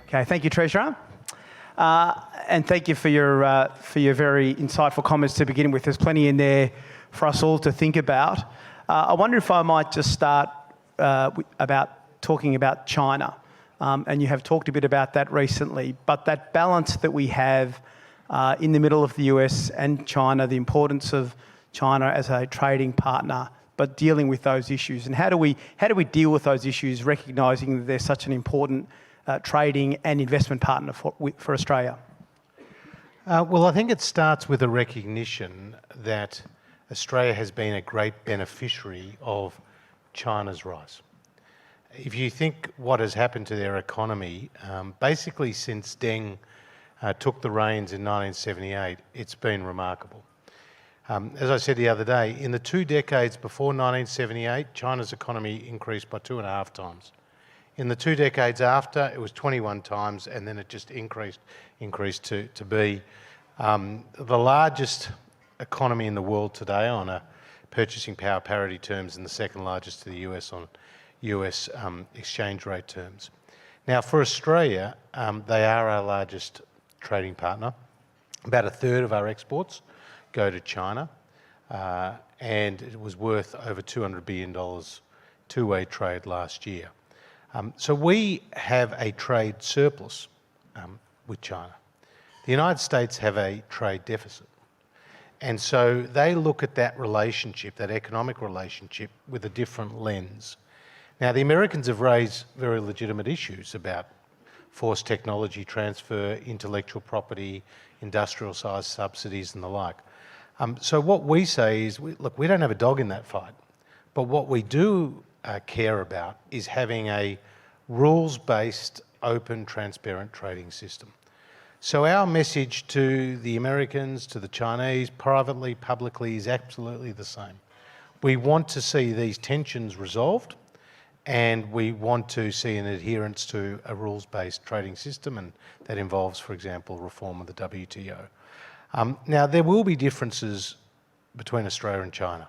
Okay, thank you, Treasurer. And thank you for your very insightful comments to begin with. There's plenty in there for us all to think about. I wonder if I might just start about talking about China. And you have talked a bit about that recently, but that balance that we have in the middle of the US and China, the importance of China as a trading partner, but dealing with those issues. And how do we deal with those issues, recognising that they're such an important trading and investment partner for Australia? Well, I think it starts with a recognition that Australia has been a great beneficiary of China's rise. If you think what has happened to their economy, basically since Deng took the reins in 1978, it's been remarkable. As I said the other day, in the 2 decades before 1978, China's economy increased by 2.5 times. In the 2 decades after, it was 21 times, and then it just increased to be the largest economy in the world today on a purchasing power parity terms, and the second largest to the US on US exchange rate terms. Now, for Australia, they are our largest trading partner. About a third of our exports go to China, and it was worth over $200 billion two-way trade last year. So we have a trade surplus with China. The United States have a trade deficit. And so they look at that relationship, that economic relationship, with a different lens. Now, the Americans have raised very legitimate issues about forced technology transfer, intellectual property, industrial size subsidies and the like. So what we say is, look, we don't have a dog in that fight, but what we do care about is having a rules-based, open, transparent trading system. So our message to the Americans, to the Chinese, privately, publicly, is absolutely the same. We want to see these tensions resolved, and we want to see an adherence to a rules-based trading system, and that involves, for example, reform of the WTO. Now, there will be differences between Australia and China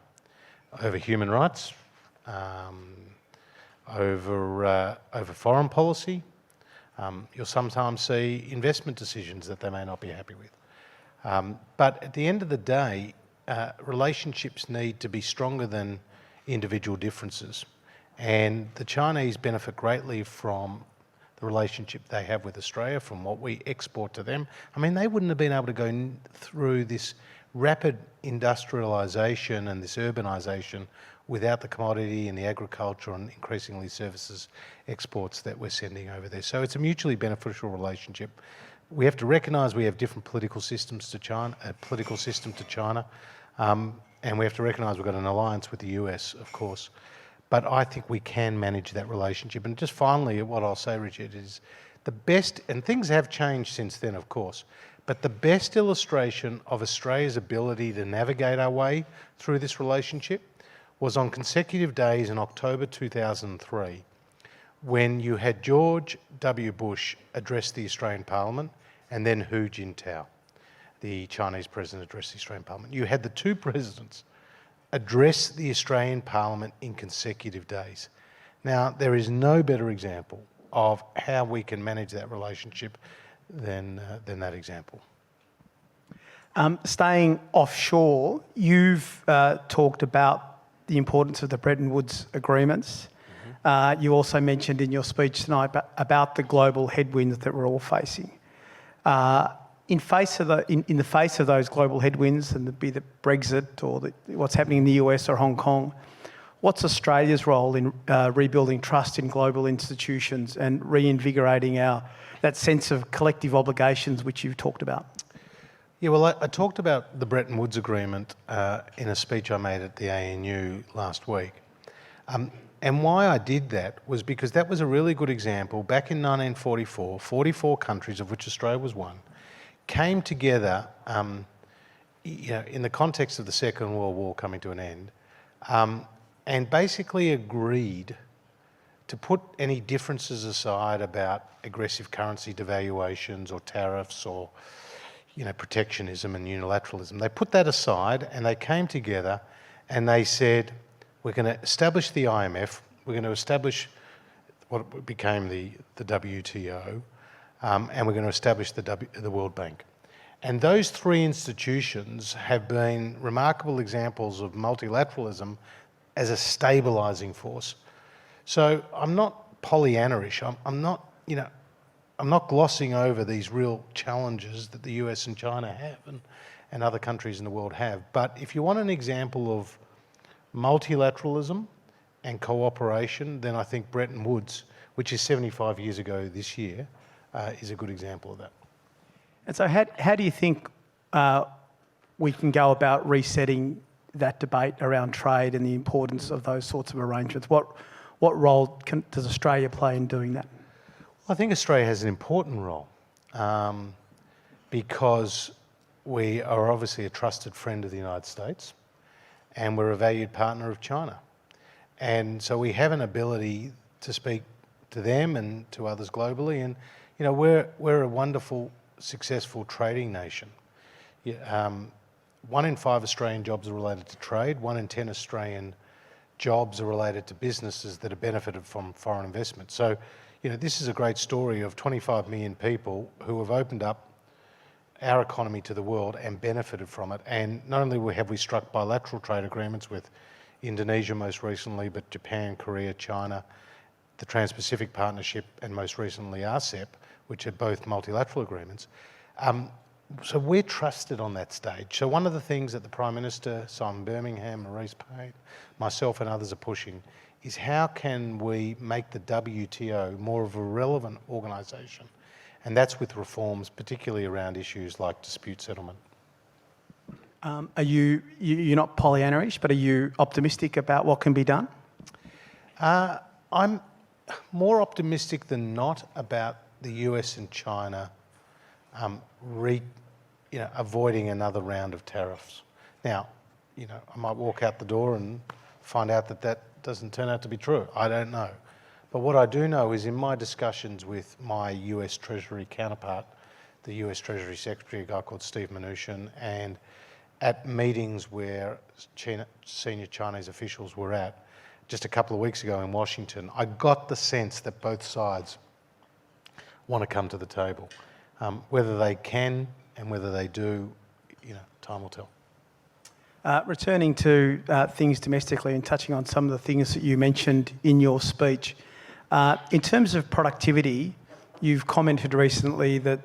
over human rights, over foreign policy. You'll sometimes see investment decisions that they may not be happy with. But at the end of the day, relationships need to be stronger than individual differences. And the Chinese benefit greatly from the relationship they have with Australia, from what we export to them. I mean, they wouldn't have been able to go through this rapid industrialisation and this urbanisation without the commodity and the agriculture and increasingly services exports that we're sending over there. So it's a mutually beneficial relationship. We have to recognise we have different political systems to China, and we have to recognise we've got an alliance with the US, of course. But I think we can manage that relationship. And just finally, what I'll say, Richard, is the best, and things have changed since then, of course, but the best illustration of Australia's ability to navigate our way through this relationship was on consecutive days in October 2003, when you had George W. Bush address the Australian Parliament, and then Hu Jintao, the Chinese president, address the Australian Parliament. You had the two presidents address the Australian Parliament in consecutive days. Now, there is no better example of how we can manage that relationship than that example. Staying offshore, you've talked about the importance of the Bretton Woods agreements. Mm-hmm. You also mentioned in your speech tonight about the global headwinds that we're all facing. In the face of those global headwinds, and be the Brexit or what's happening in the US or Hong Kong, what's Australia's role in rebuilding trust in global institutions and reinvigorating that sense of collective obligations which you've talked about? Yeah, well, I talked about the Bretton Woods Agreement in a speech I made at the ANU last week. And why I did that was because that was a really good example. Back in 1944, 44 countries, of which Australia was one, came together in the context of the Second World War coming to an end, and basically agreed to put any differences aside about aggressive currency devaluations or tariffs or protectionism and unilateralism. They put that aside and they came together and they said, we're going to establish the IMF, we're going to establish what became the WTO, and we're going to establish the World Bank. And those three institutions have been remarkable examples of multilateralism as a stabilising force. So I'm not Pollyanna-ish. I'm not glossing over these real challenges that the US and China have and other countries in the world have. But if you want an example of multilateralism and cooperation, then I think Bretton Woods, which is 75 years ago this year, is a good example of that. And so how do you think we can go about resetting that debate around trade and the importance of those sorts of arrangements? What role does Australia play in doing that? I think Australia has an important role because we are obviously a trusted friend of the United States and we're a valued partner of China. And so we have an ability to speak to them and to others globally. And, you know, we're a wonderful, successful trading nation. 1 in 5 Australian jobs are related to trade. 1 in 10 Australian jobs are related to businesses that have benefited from foreign investment. So, you know, this is a great story of 25 million people who have opened up our economy to the world and benefited from it. And not only have we struck bilateral trade agreements with Indonesia most recently, but Japan, Korea, China, the Trans-Pacific Partnership, and most recently RCEP, which are both multilateral agreements. So we're trusted on that stage. So one of the things that the Prime Minister, Simon Birmingham, Maurice Payne, myself and others are pushing is how can we make the WTO more of a relevant organisation? And that's with reforms, particularly around issues like dispute settlement. You're not Pollyanna-ish, but are you optimistic about what can be done? I'm more optimistic than not about the US and China avoiding another round of tariffs. Now, you know, I might walk out the door and find out that that doesn't turn out to be true. I don't know. But what I do know is in my discussions with my US Treasury counterpart, the US Treasury Secretary, a guy called Steve Mnuchin, and at meetings where senior Chinese officials were at just a couple of weeks ago in Washington, I got the sense that both sides want to come to the table. Whether they can and whether they do, you know, time will tell. Returning to things domestically and touching on some of the things that you mentioned in your speech, in terms of productivity, you've commented recently that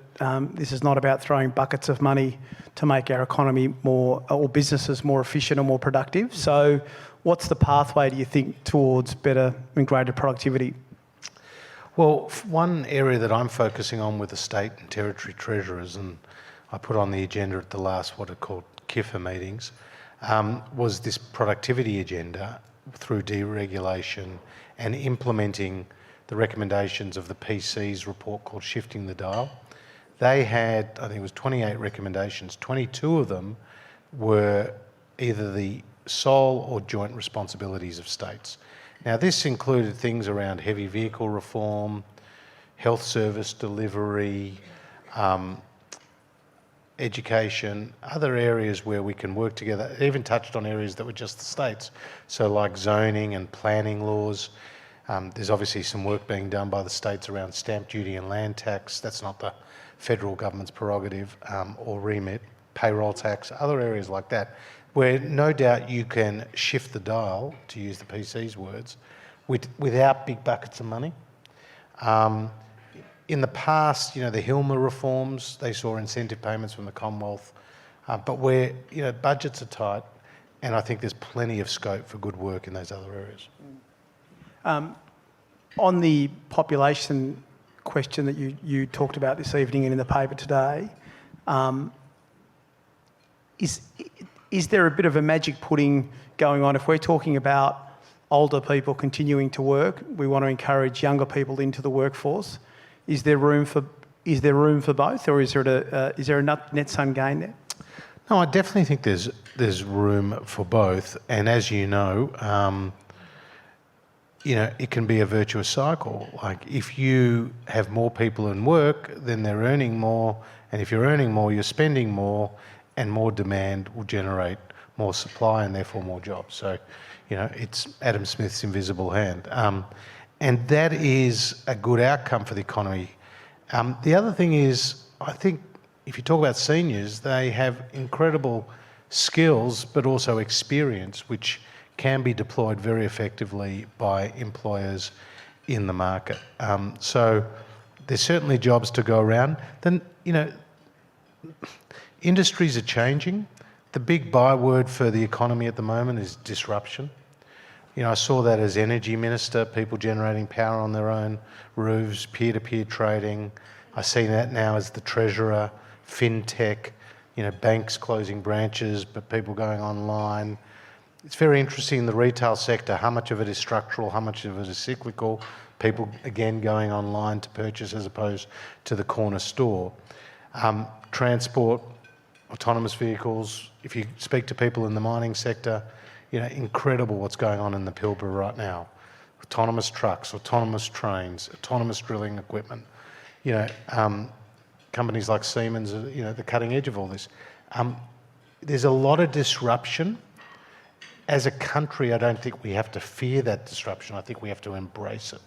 this is not about throwing buckets of money to make our economy more, or businesses more efficient or more productive. So what's the pathway, do you think, towards better and greater productivity? Well, one area that I'm focusing on with the state and territory treasurers, and I put on the agenda at the last what are called KIFA meetings, was this productivity agenda through deregulation and implementing the recommendations of the PC's report called Shifting the Dial. They had, I think it was 28 recommendations. 22 of them were either the sole or joint responsibilities of states. Now, this included things around heavy vehicle reform, health service delivery, education, other areas where we can work together. It even touched on areas that were just the states, so like zoning and planning laws. There's obviously some work being done by the states around stamp duty and land tax. That's not the federal government's prerogative or remit. Payroll tax, other areas like that, where no doubt you can shift the dial, to use the PC's words, without big buckets of money. In the past, you know, the Hilmer reforms, they saw incentive payments from the Commonwealth, but where, you know, budgets are tight, and I think there's plenty of scope for good work in those other areas. On the population question that you talked about this evening and in the paper today, is there a bit of a magic pudding going on? If we're talking about older people continuing to work, we want to encourage younger people into the workforce. Is there room for both, or is there a net sum gain there? No, I definitely think there's room for both, and as you know, it can be a virtuous cycle. Like if you have more people in work, then they're earning more, and if you're earning more, you're spending more, and more demand will generate more supply and therefore more jobs. So, you know, it's Adam Smith's invisible hand. And that is a good outcome for the economy. The other thing is, I think if you talk about seniors, they have incredible skills but also experience which can be deployed very effectively by employers in the market. So there's certainly jobs to go around. Then, industries are changing. The big byword for the economy at the moment is disruption. I saw that as energy minister, people generating power on their own roofs, peer-to-peer trading. I see that now as the treasurer, fintech, banks closing branches, but people going online. It's very interesting in the retail sector, how much of it is structural, how much of it is cyclical. People, again, going online to purchase as opposed to the corner store. Transport, autonomous vehicles. If you speak to people in the mining sector, incredible what's going on in the Pilbara right now. Autonomous trucks, autonomous trains, autonomous drilling equipment. Companies like Siemens are, the cutting edge of all this. There's a lot of disruption. As a country, I don't think we have to fear that disruption. I think we have to embrace it.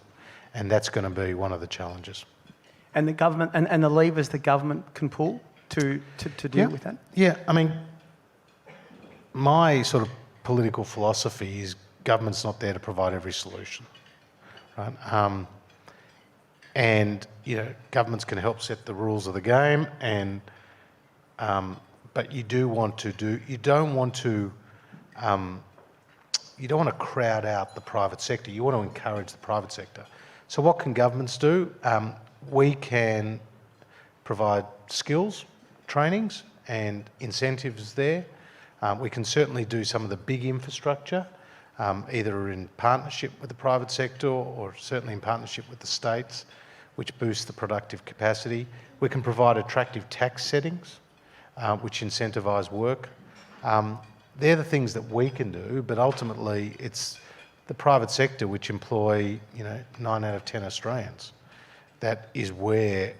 And that's going to be one of the challenges. And the government, and the levers the government can pull to deal with that? Yeah, my sort of political philosophy is government's not there to provide every solution, right? And governments can help set the rules of the game, and but you don't want to crowd out the private sector. You want to encourage the private sector. So what can governments do? We can provide skills, trainings, and incentives there. We can certainly do some of the big infrastructure, either in partnership with the private sector or certainly in partnership with the states, which boosts the productive capacity. We can provide attractive tax settings, which incentivise work. They're the things that we can do, but ultimately it's the private sector which employ 9 out of 10 Australians. That is where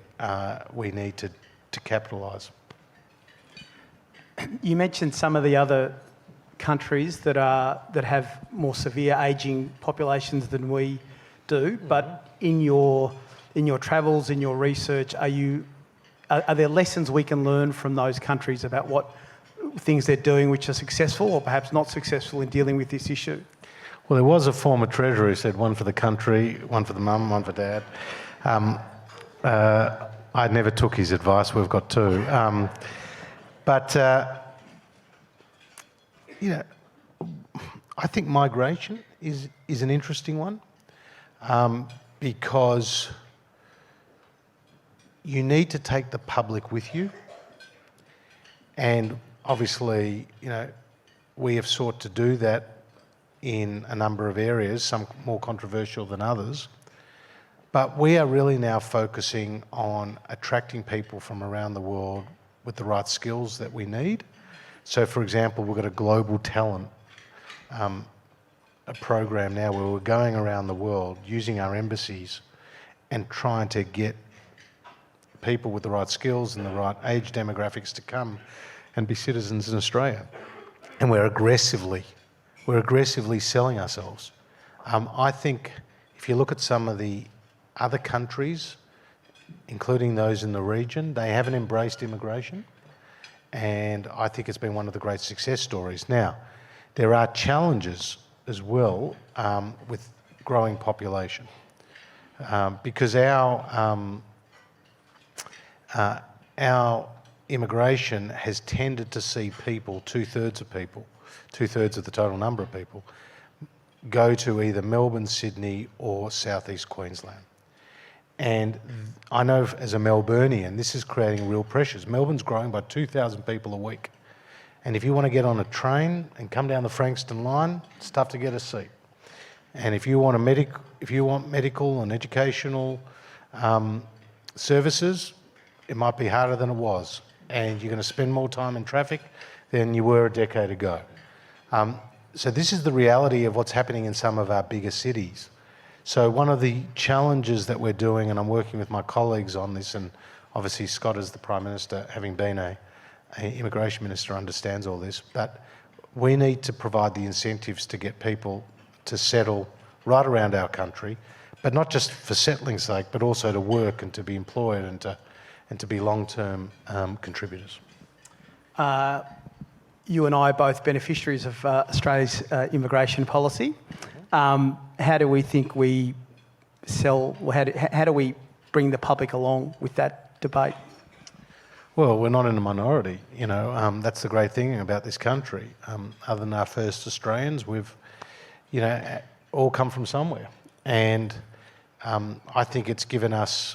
we need to capitalise. You mentioned some of the other countries that have more severe ageing populations than we do, but in your travels, in your research, are there lessons we can learn from those countries about what things they're doing which are successful or perhaps not successful in dealing with this issue? Well, there was a former treasurer who said one for the country, one for the mum, one for dad. I never took his advice. We've got two. But I think migration is an interesting one because you need to take the public with you. And obviously, we have sought to do that in a number of areas, some more controversial than others. But we are really now focusing on attracting people from around the world with the right skills that we need. So, for example, we've got a global talent a program now where we're going around the world using our embassies and trying to get people with the right skills and the right age demographics to come and be citizens in Australia. And we're aggressively selling ourselves. I think if you look at some of the other countries, including those in the region, they haven't embraced immigration. And I think it's been one of the great success stories. Now, there are challenges as well with growing population because our immigration has tended to see people, two-thirds of the total number of people, go to either Melbourne, Sydney or southeast Queensland. And I know as a Melburnian, this is creating real pressures. Melbourne's growing by 2,000 people a week. And if you want to get on a train and come down the Frankston line, it's tough to get a seat. And if you want medical and educational services, it might be harder than it was. And you're going to spend more time in traffic than you were a decade ago. So this is the reality of what's happening in some of our bigger cities. So one of the challenges that we're doing, and I'm working with my colleagues on this, and obviously Scott as the Prime Minister, having been an immigration minister, understands all this, but we need to provide the incentives to get people to settle right around our country, but not just for settling's sake, but also to work and to be employed and to be long-term contributors. You and I are both beneficiaries of Australia's immigration policy. How do we think we how do we bring the public along with that debate? Well, we're not in a minority, you know. That's the great thing about this country. Other than our first Australians, we've, you know, all come from somewhere. And I think it's given us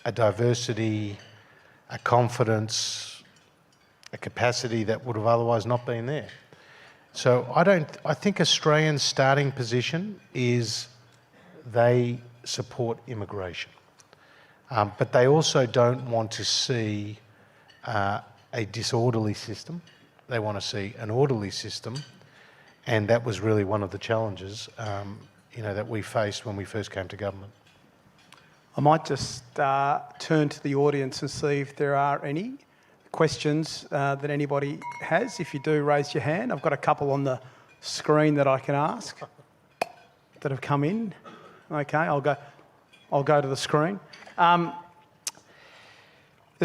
a diversity, a confidence, a capacity that would have otherwise not been there. So I think Australians' starting position is they support immigration. But they also don't want to see a disorderly system. They want to see an orderly system. And that was really one of the challenges you know, that we faced when we first came to government. I might just turn to the audience and see if there are any questions that anybody has. If you do, raise your hand. I've got a couple on the screen that I can ask that have come in. Okay, I'll go to the screen. There's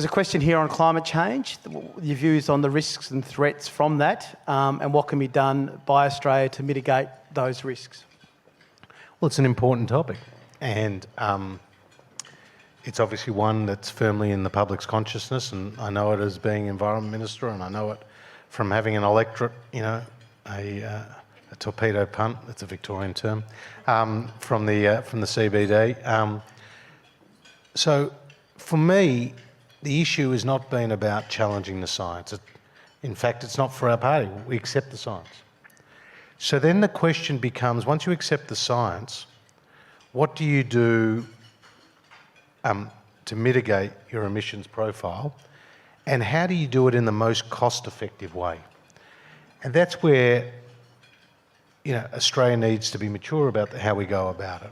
a question here on climate change, your views on the risks and threats from that, and what can be done by Australia to mitigate those risks. Well, it's an important topic, and it's obviously one that's firmly in the public's consciousness, and I know it as being Environment Minister, and I know it from having an electorate, you know, a torpedo punt, that's a Victorian term, from the CBD. So for me, the issue has not been about challenging the science. In fact, it's not for our party. We accept the science. So then the question becomes, once you accept the science, what do you do to mitigate your emissions profile, and how do you do it in the most cost-effective way? And that's where, you know, Australia needs to be mature about how we go about it.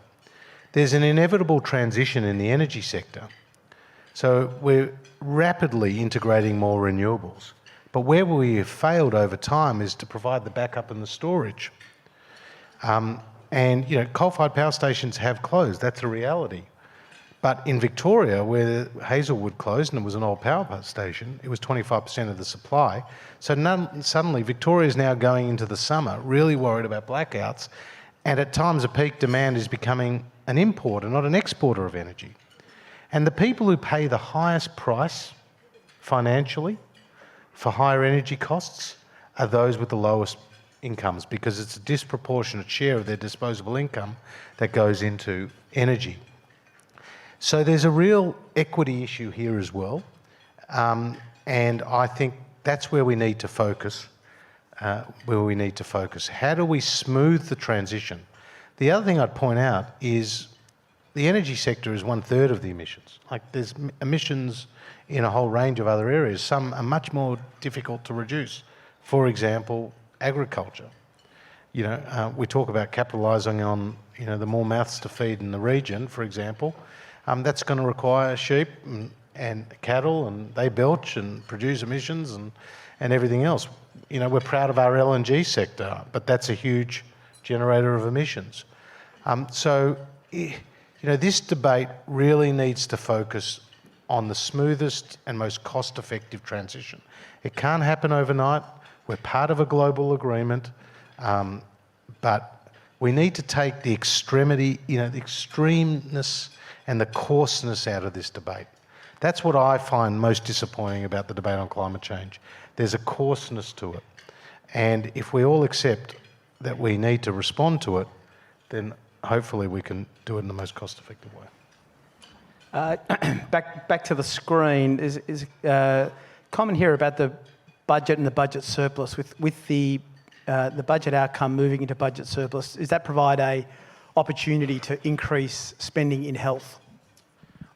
There's an inevitable transition in the energy sector. So we're rapidly integrating more renewables. But where we have failed over time is to provide the backup and the storage. And, you know, coal-fired power stations have closed. That's a reality. But in Victoria, where Hazelwood closed and it was an old power station, it was 25% of the supply. So suddenly Victoria is now going into the summer really worried about blackouts, and at times a peak demand is becoming an importer, not an exporter of energy. And the people who pay the highest price financially for higher energy costs are those with the lowest incomes, because it's a disproportionate share of their disposable income that goes into energy. So there's a real equity issue here as well, and I think that's where we need to focus. How do we smooth the transition? The other thing I'd point out is the energy sector is 1/3 of the emissions. Like, there's emissions in a whole range of other areas. Some are much more difficult to reduce. For example, agriculture. You know, we talk about capitalising on, you know, the more mouths to feed in the region, for example. That's going to require sheep and cattle, and they belch and produce emissions and everything else. You know, we're proud of our LNG sector, but that's a huge generator of emissions. You know, this debate really needs to focus on the smoothest and most cost-effective transition. It can't happen overnight. We're part of a global agreement, but we need to take the extremity, you know, the extremeness and the coarseness out of this debate. That's what I find most disappointing about the debate on climate change. There's a coarseness to it. And if we all accept that we need to respond to it, then hopefully we can do it in the most cost-effective way. Back to the screen, is a comment here about the budget and the budget surplus. With the budget outcome moving into budget surplus, does that provide a opportunity to increase spending in health?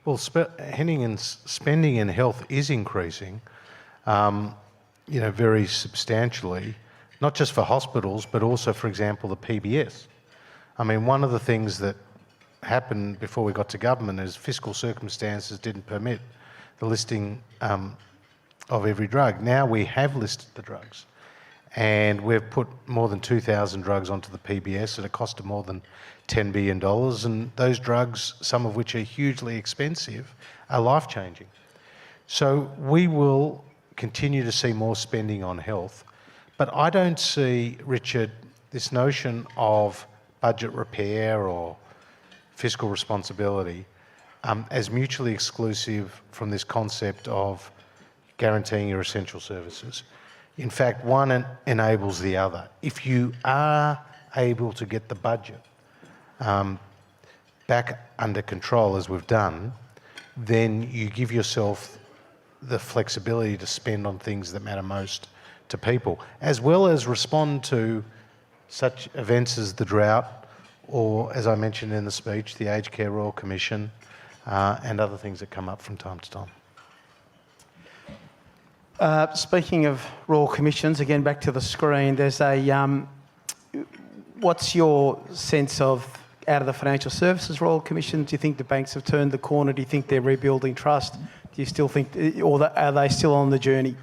Well, spending in health is increasing, you know, very substantially, not just for hospitals, but also, for example, the PBS. I mean, one of the things that happened before we got to government is fiscal circumstances didn't permit the listing of every drug. Now we have listed the drugs. And we've put more than 2,000 drugs onto the PBS at a cost of more than $10 billion. And those drugs, some of which are hugely expensive, are life-changing. So we will continue to see more spending on health. But I don't see, Richard, this notion of budget repair or fiscal responsibility as mutually exclusive from this concept of guaranteeing your essential services. In fact, one enables the other. If you are able to get the budget back under control, as we've done, then you give yourself the flexibility to spend on things that matter most to people, as well as respond to such events as the drought, or, as I mentioned in the speech, the Aged Care Royal Commission, and other things that come up from time to time. Speaking of Royal Commissions, again back to the screen, there's a, what's your sense of, out of the Financial Services Royal Commission, do you think the banks have turned the corner? Do you think they're rebuilding trust? Do you still think, or are they still on the journey?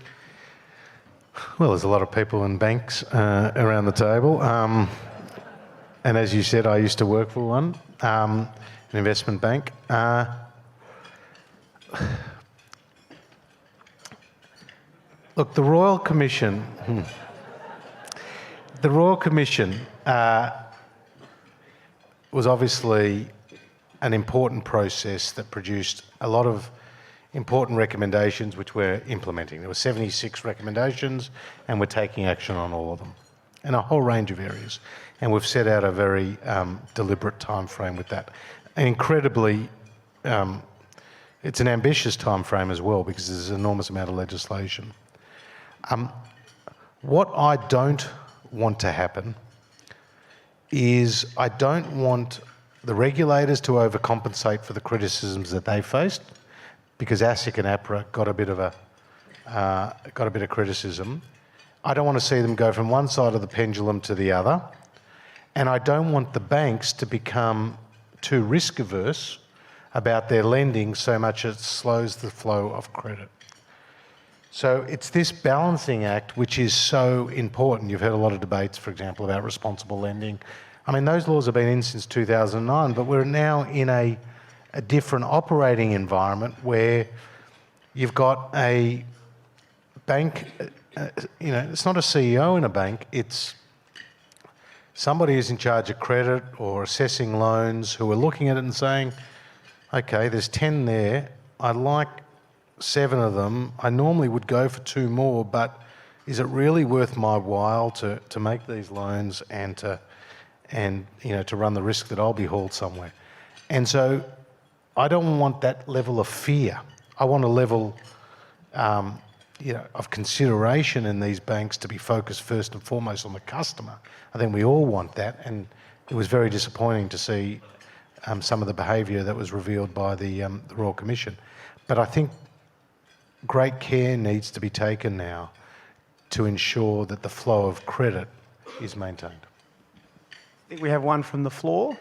Well, there's a lot of people in banks around the table. And as you said, I used to work for one, an investment bank. Look, the Royal Commission was obviously an important process that produced a lot of important recommendations which we're implementing. There were 76 recommendations and we're taking action on all of them in a whole range of areas. And we've set out a very deliberate time frame with that. And incredibly, it's an ambitious time frame as well because there's an enormous amount of legislation. What I don't want to happen is I don't want the regulators to overcompensate for the criticisms that they faced, because ASIC and APRA got a bit of criticism. I don't want to see them go from one side of the pendulum to the other, and I don't want the banks to become too risk averse about their lending so much it slows the flow of credit. So it's this balancing act which is so important. You've heard a lot of debates, for example, about responsible lending. I mean, those laws have been in since 2009, but we're now in a different operating environment where you've got a bank, it's not a CEO in a bank, it's somebody who's in charge of credit or assessing loans who are looking at it and saying, okay, there's 10 there, I like 7 of them, I normally would go for 2 more, but is it really worth my while to make these loans and to run the risk that I'll be hauled somewhere? And so I don't want that level of fear. I want a level of consideration in these banks to be focused first and foremost on the customer. I think we all want that, and it was very disappointing to see some of the behaviour that was revealed by the Royal Commission. But I think great care needs to be taken now to ensure that the flow of credit is maintained. I think we have one from the floor.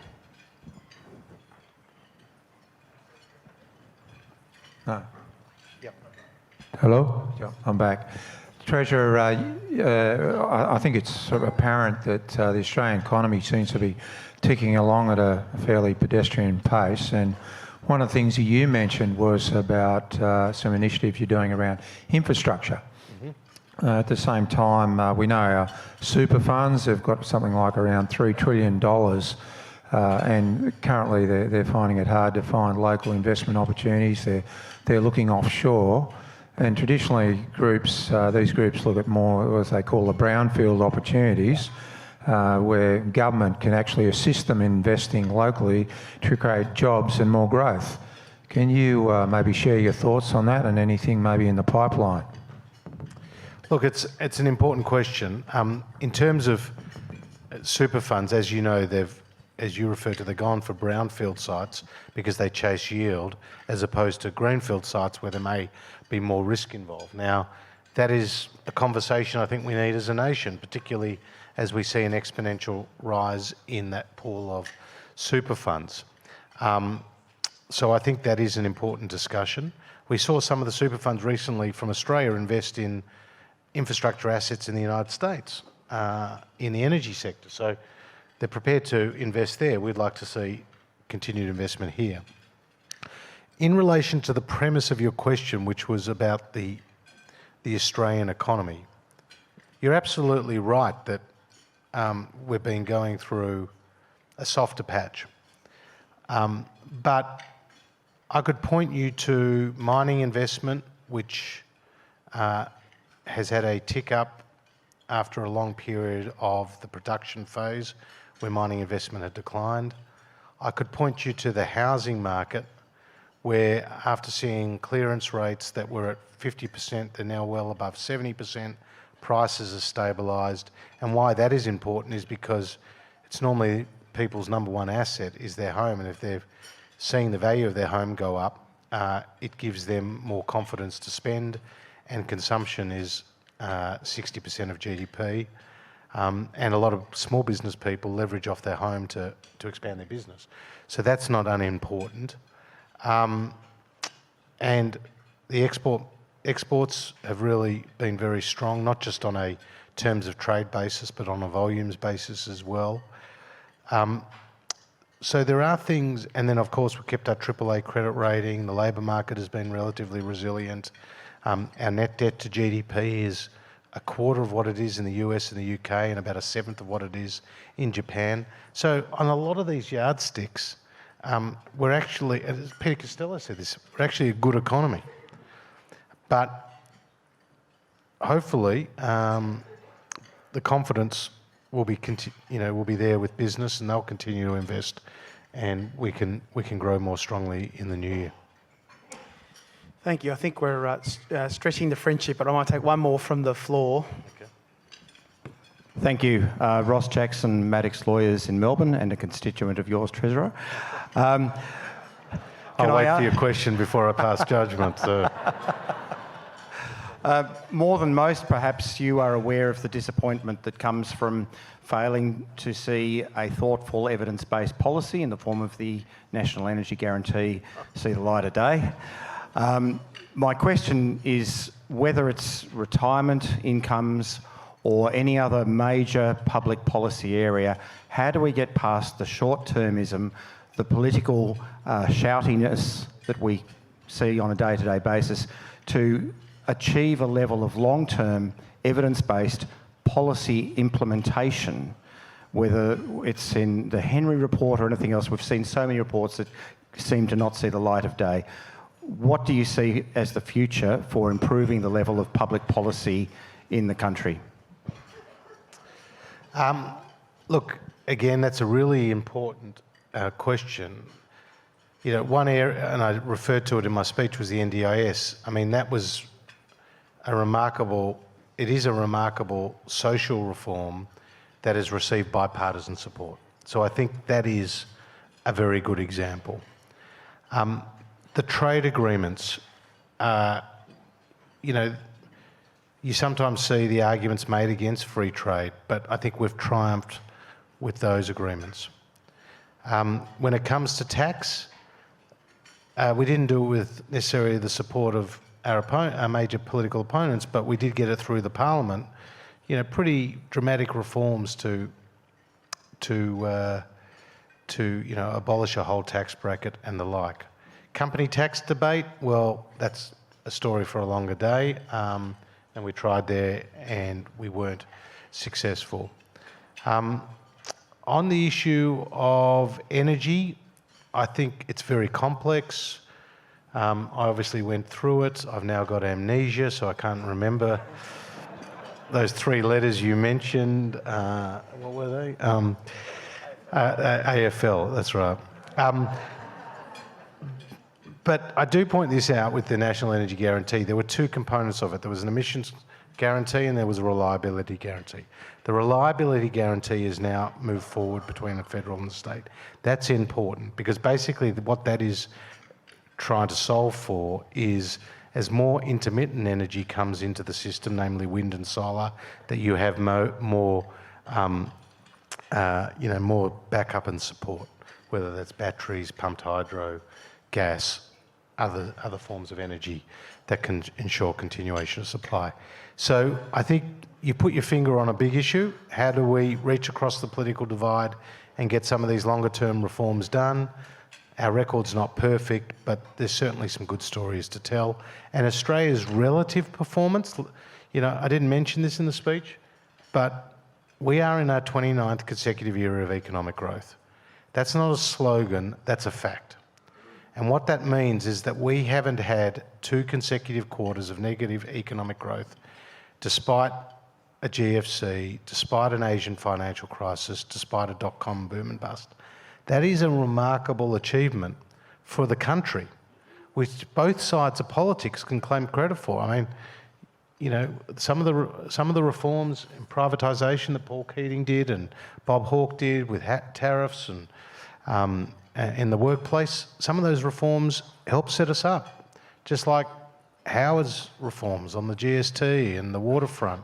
No. Yep. Hello? Yeah, I'm back. Treasurer, I think it's sort of apparent that the Australian economy seems to be ticking along at a fairly pedestrian pace, and one of the things that you mentioned was about some initiatives you're doing around infrastructure. Mm-hmm. At the same time, we know our super funds have got something like around $3 trillion, and currently they're finding it hard to find local investment opportunities. They're looking offshore, and traditionally these groups look at more what they call the brownfield opportunities, where government can actually assist them in investing locally to create jobs and more growth. Can you maybe share your thoughts on that and anything maybe in the pipeline? Look, it's an important question. In terms of super funds, as you know, as you refer to, they've gone for brownfield sites because they chase yield, as opposed to greenfield sites where there may be more risk involved. Now, that is a conversation I think we need as a nation, particularly as we see an exponential rise in that pool of super funds. So I think that is an important discussion. We saw some of the super funds recently from Australia invest in infrastructure assets in the United States in the energy sector. So they're prepared to invest there. We'd like to see continued investment here. In relation to the premise of your question, which was about the Australian economy, you're absolutely right that we've been going through a softer patch. But I could point you to mining investment, which has had a tick up after a long period of the production phase where mining investment had declined. I could point you to the housing market, where after seeing clearance rates that were at 50%, they're now well above 70%, prices are stabilised. And why that is important is because it's normally people's number one asset is their home, and if they're seeing the value of their home go up, it gives them more confidence to spend, and consumption is 60% of GDP. And a lot of small business people leverage off their home to expand their business. So that's not unimportant. And the exports have really been very strong, not just on a terms of trade basis, but on a volumes basis as well. So there are things, and then of course we kept our AAA credit rating. The labour market has been relatively resilient. Our net debt to GDP is a quarter of what it is in the US and the UK, and about a seventh of what it is in Japan. So on a lot of these yardsticks, we're actually, as Peter Costello said this, we're actually a good economy. But hopefully the confidence will be, will be there with business, and they'll continue to invest, and we can grow more strongly in the new year. Thank you. I think we're stretching the friendship, but I might take one more from the floor. Okay. Thank you. Ross Jackson, Maddox Lawyers in Melbourne, and a constituent of yours, Treasurer. I'll wait for your question before I pass judgment. So. More than most, perhaps, you are aware of the disappointment that comes from failing to see a thoughtful, evidence-based policy in the form of the National Energy Guarantee see the light of day. My question is whether it's retirement incomes or any other major public policy area, how do we get past the short-termism, the political shoutiness that we see on a day-to-day basis to achieve a level of long-term evidence-based policy implementation, whether it's in the Henry report or anything else? We've seen so many reports that seem to not see the light of day. What do you see as the future for improving the level of public policy in the country? Look, again, that's a really important question. One area, and I referred to it in my speech, was the NDIS. I mean, that was it is a remarkable social reform that has received bipartisan support. So I think that is a very good example. The trade agreements, you sometimes see the arguments made against free trade, but I think we've triumphed with those agreements. When it comes to tax, we didn't do it with necessarily the support of our major political opponents, but we did get it through the Parliament. Pretty dramatic reforms to abolish a whole tax bracket and the like. Company tax debate, well, that's a story for a longer day, and we tried there and we weren't successful. On the issue of energy, I think it's very complex. I obviously went through it. I've now got amnesia, so I can't remember those three letters you mentioned. What were they? AFL, that's right. But I do point this out with the National Energy Guarantee. There were two components of it. There was an emissions guarantee and there was a reliability guarantee. The reliability guarantee is now moved forward between the federal and the state. That's important because basically what that is trying to solve for is as more intermittent energy comes into the system, namely wind and solar, that you have more backup and support, whether that's batteries, pumped hydro, gas, other forms of energy that can ensure continuation of supply. So I think you put your finger on a big issue. How do we reach across the political divide and get some of these longer term reforms done? Our record's not perfect, but there's certainly some good stories to tell. And Australia's relative performance, you know, I didn't mention this in the speech, but we are in our 29th consecutive year of economic growth. That's not a slogan, that's a fact. And what that means is that we haven't had 2 consecutive quarters of negative economic growth, despite a GFC, despite an Asian financial crisis, despite a dot-com boom and bust. That is a remarkable achievement for the country, which both sides of politics can claim credit for. I mean, you know, some of the reforms in privatisation that Paul Keating did and Bob Hawke did with tariffs and in the workplace, some of those reforms helped set us up, just like Howard's reforms on the GST and the waterfront,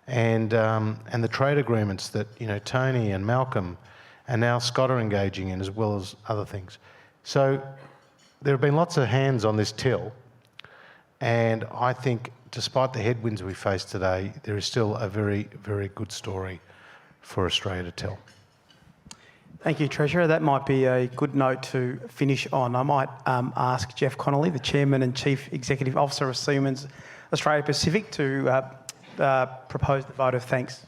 and the trade agreements that, you know, Tony and Malcolm and now Scott are engaging in, as well as other things. So there have been lots of hands on this till, and I think despite the headwinds we face today, there is still a very, very good story for Australia to tell. Thank you, Treasurer. That might be a good note to finish on. I might ask Jeff Connolly, the Chairman and Chief Executive Officer of Siemens Australia Pacific, to propose the vote of thanks.